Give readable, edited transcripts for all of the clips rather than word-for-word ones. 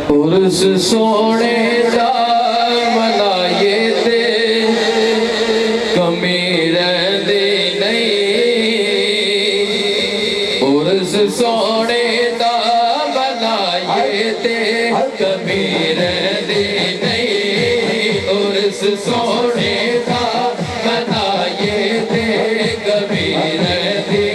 عرس سونے دا منائے تے کمی رہندی نہیں عرس سونے دا منائے تے کمی رہندی نہیں عرس سونے دا منائے تے کمی رہندی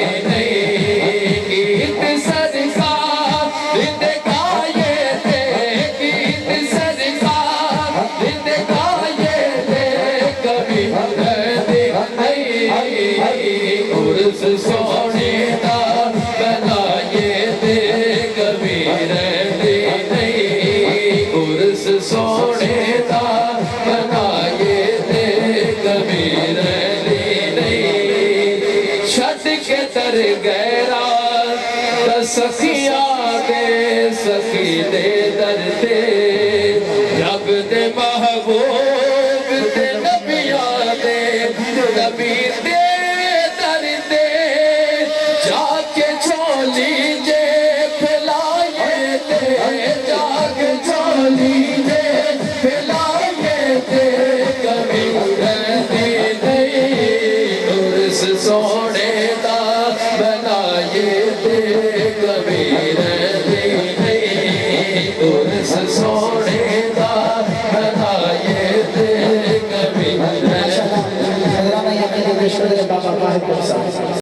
عرس سونے دا بنائے تے کبھی رہندی نہیں عرس سونے دا بنائے تے کبھی رہندی نہیں چھٹ کے تر گہرا دا سخیاں دے سخی دے در تے جب دے